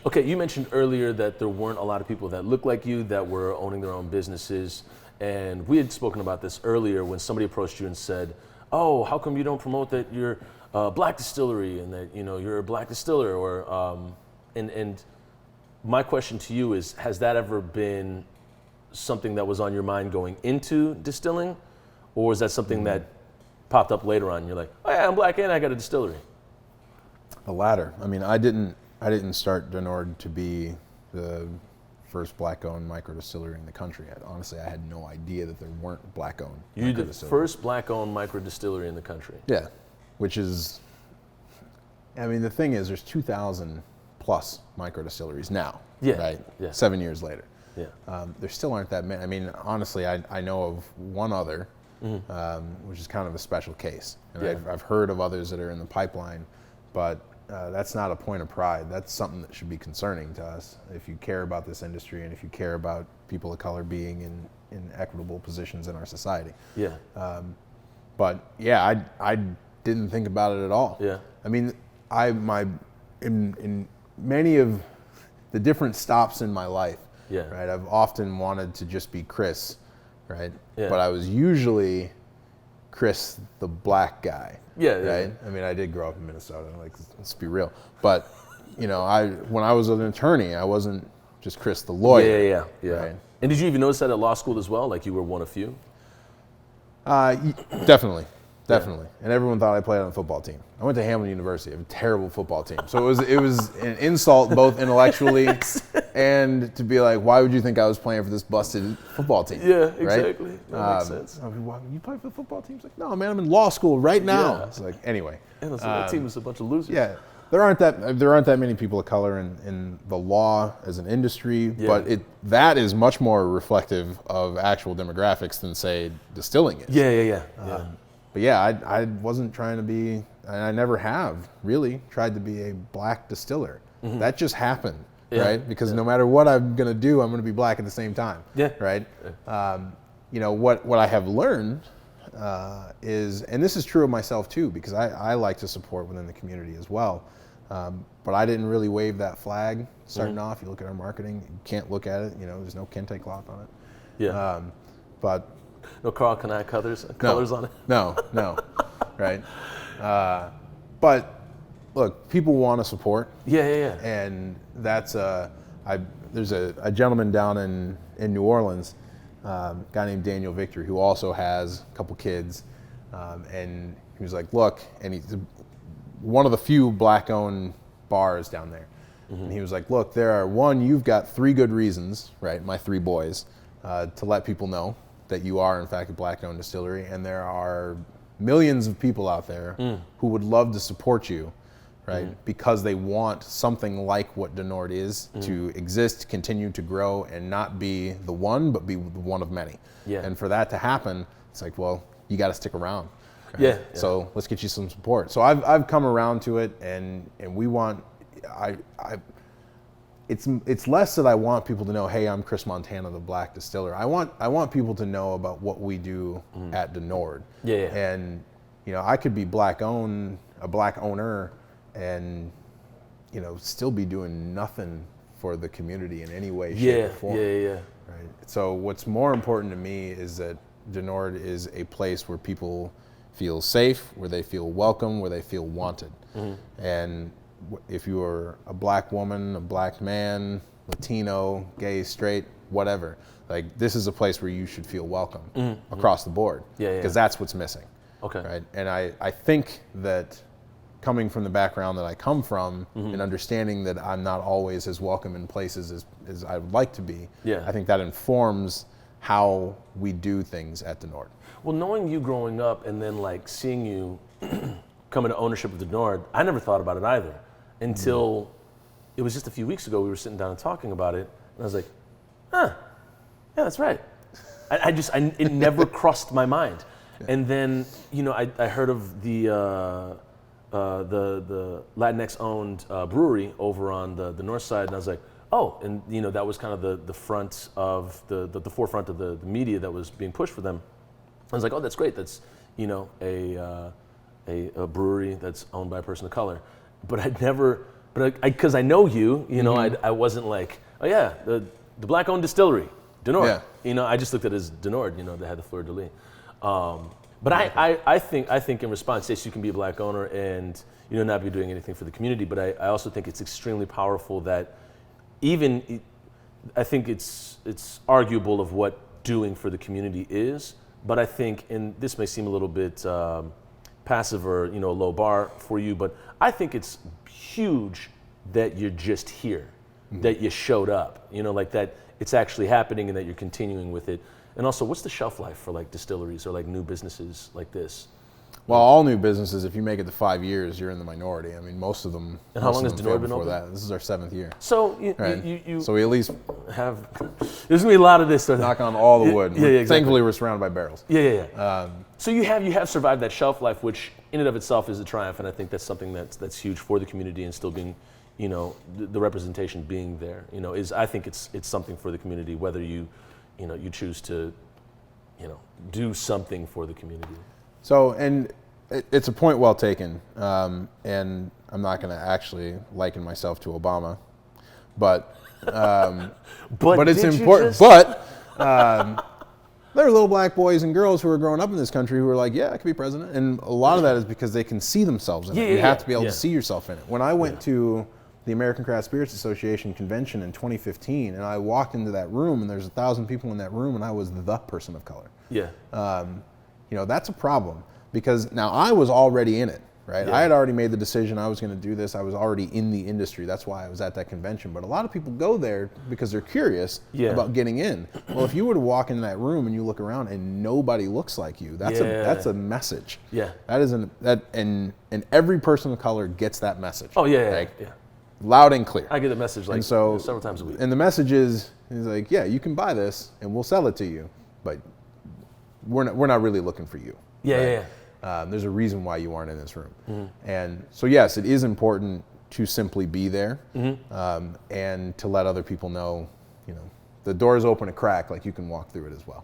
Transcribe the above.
Okay, you mentioned earlier that there weren't a lot of people that looked like you that were owning their own businesses. And we had spoken about this earlier when somebody approached you and said, oh, how come you don't promote that you're a black distillery and that you're a black distiller? And my question to you is, has that ever been something that was on your mind going into distilling? Or was that something that popped up later on? You're like, oh yeah, I'm black and I got a distillery. The latter. I mean, I didn't start Denord to be the first black-owned micro-distillery in the country. Honestly, I had no idea that there weren't black-owned. You're the first black-owned micro-distillery in the country. Yeah, which is, I mean, the thing is, there's 2,000 plus micro-distilleries now, right? Yeah. 7 years later. Yeah. There still aren't that many. I mean, honestly, I know of one other, which is kind of a special case. And I've heard of others that are in the pipeline, but that's not a point of pride. That's something that should be concerning to us if you care about this industry and if you care about people of color being in equitable positions in our society. Yeah. But yeah, I didn't think about it at all. Yeah. I mean, in many of the different stops in my life, right, I've often wanted to just be Chris, right? Yeah. But I was usually Chris the black guy. Yeah, right. Yeah. I mean, I did grow up in Minnesota. Like, let's be real. But when I was an attorney, I wasn't just Chris the lawyer. Yeah. Right? And did you even notice that at law school as well? Like you were one of few? Definitely. And everyone thought I played on the football team. I went to Hamilton University. I have a terrible football team. So it was an insult both intellectually and to be like, why would you think I was playing for this busted football team? Yeah, right? exactly. That makes sense. Why, you play for the football team? It's like, no, man, I'm in law school right now. Yeah. It's like, anyway. And that team was a bunch of losers. Yeah. There aren't that many people of color in the law as an industry, but that is much more reflective of actual demographics than, say, distilling is. Yeah. But yeah, I wasn't trying to be, and I never have really tried to be a black distiller. Mm-hmm. That just happened, right? Because no matter what I'm going to do, I'm going to be black at the same time, right? Yeah. What I have learned is, and this is true of myself too, because I like to support within the community as well. But I didn't really wave that flag starting off. You look at our marketing, you can't look at it. There's no kente cloth on it. Yeah. But no Carl Canai colors on it. No, right. But look, people want to support. Yeah. And that's there's a gentleman down in New Orleans, a guy named Daniel Victory, who also has a couple kids, and he was like, look, and he's one of the few black-owned bars down there. Mm-hmm. And he was like, look, you've got 3 good reasons, right, my 3 boys, to let people know that you are, in fact, a black-owned distillery, and there are millions of people out there who would love to support you, right, because they want something like what Denord is to exist, continue to grow, and not be the one, but be the one of many. Yeah. And for that to happen, it's like, well, you got to stick around. Right? Yeah. So let's get you some support. So I've come around to it, and we want, It's less that I want people to know, hey, I'm Chris Montana, the black distiller. I want people to know about what we do at Denord. Yeah. And I could be a black owner, and still be doing nothing for the community in any way, shape, or form. Yeah. Right. So what's more important to me is that Denord is a place where people feel safe, where they feel welcome, where they feel wanted, and if you are a black woman, a black man, Latino, gay, straight, whatever, like this is a place where you should feel welcome across the board, because that's what's missing. Okay. Right. And I think that coming from the background that I come from and understanding that I'm not always as welcome in places as I would like to be, I think that informs how we do things at Denord. Well, knowing you growing up and then like seeing you come into ownership of Denord, I never thought about it either. Until it was just a few weeks ago, we were sitting down and talking about it, and I was like, yeah, that's right. It never crossed my mind. Yeah. And then, I heard of the Latinx-owned brewery over on the north side, and I was like, oh, and that was kind of the front of the forefront of the media that was being pushed for them. I was like, oh, that's great. That's a brewery that's owned by a person of color. But I'd never but because I know you, know, I wasn't like, oh yeah, the black-owned distillery, Denord. Yeah. You know, I just looked at it as Denord. You know, they had the fleur de lis. But I think in response, yes, you can be a black owner and not be doing anything for the community. But I also think it's extremely powerful that I think it's arguable of what doing for the community is. But I think, and this may seem a little bit passive or low bar for you, but I think it's huge that you're just here, that you showed up, like that it's actually happening and that you're continuing with it. And also, what's the shelf life for like distilleries or like new businesses like this? Well, all new businesses, if you make it to 5 years, you're in the minority. I mean, most of them. And how long has Denord been open? This is our 7th year. So so we at least have. There's gonna be a lot of this. Knock on all the wood. Yeah, exactly. Thankfully, we're surrounded by barrels. Yeah. So you have survived that shelf life, which in and of itself is a triumph, and I think that's something that's huge for the community and still being, the representation being there. I think it's something for the community, whether you choose to, do something for the community. So, and it's a point well taken, and I'm not going to actually liken myself to Obama, but it's important. But there are little black boys and girls who are growing up in this country who are like, yeah, I could be president, and a lot of that is because they can see themselves in it. You have to be able to see yourself in it. When I went to the American Craft Spirits Association convention in 2015, and I walked into that room, and there's 1,000 people in that room, and I was the person of color. Yeah. That's a problem because now I was already in it, right? Yeah. I had already made the decision I was going to do this. I was already in the industry. That's why I was at that convention. But a lot of people go there because they're curious about getting in. Well, if you were to walk into that room and you look around and nobody looks like you, that's a message. Yeah. And every person of color gets that message. Oh yeah. Loud and clear. I get the message several times a week. And the message is like, yeah, you can buy this and we'll sell it to you, but we're not really looking for you. Yeah. There's a reason why you aren't in this room. And so yes, it is important to simply be there and to let other people know, the door's open a crack, like you can walk through it as well.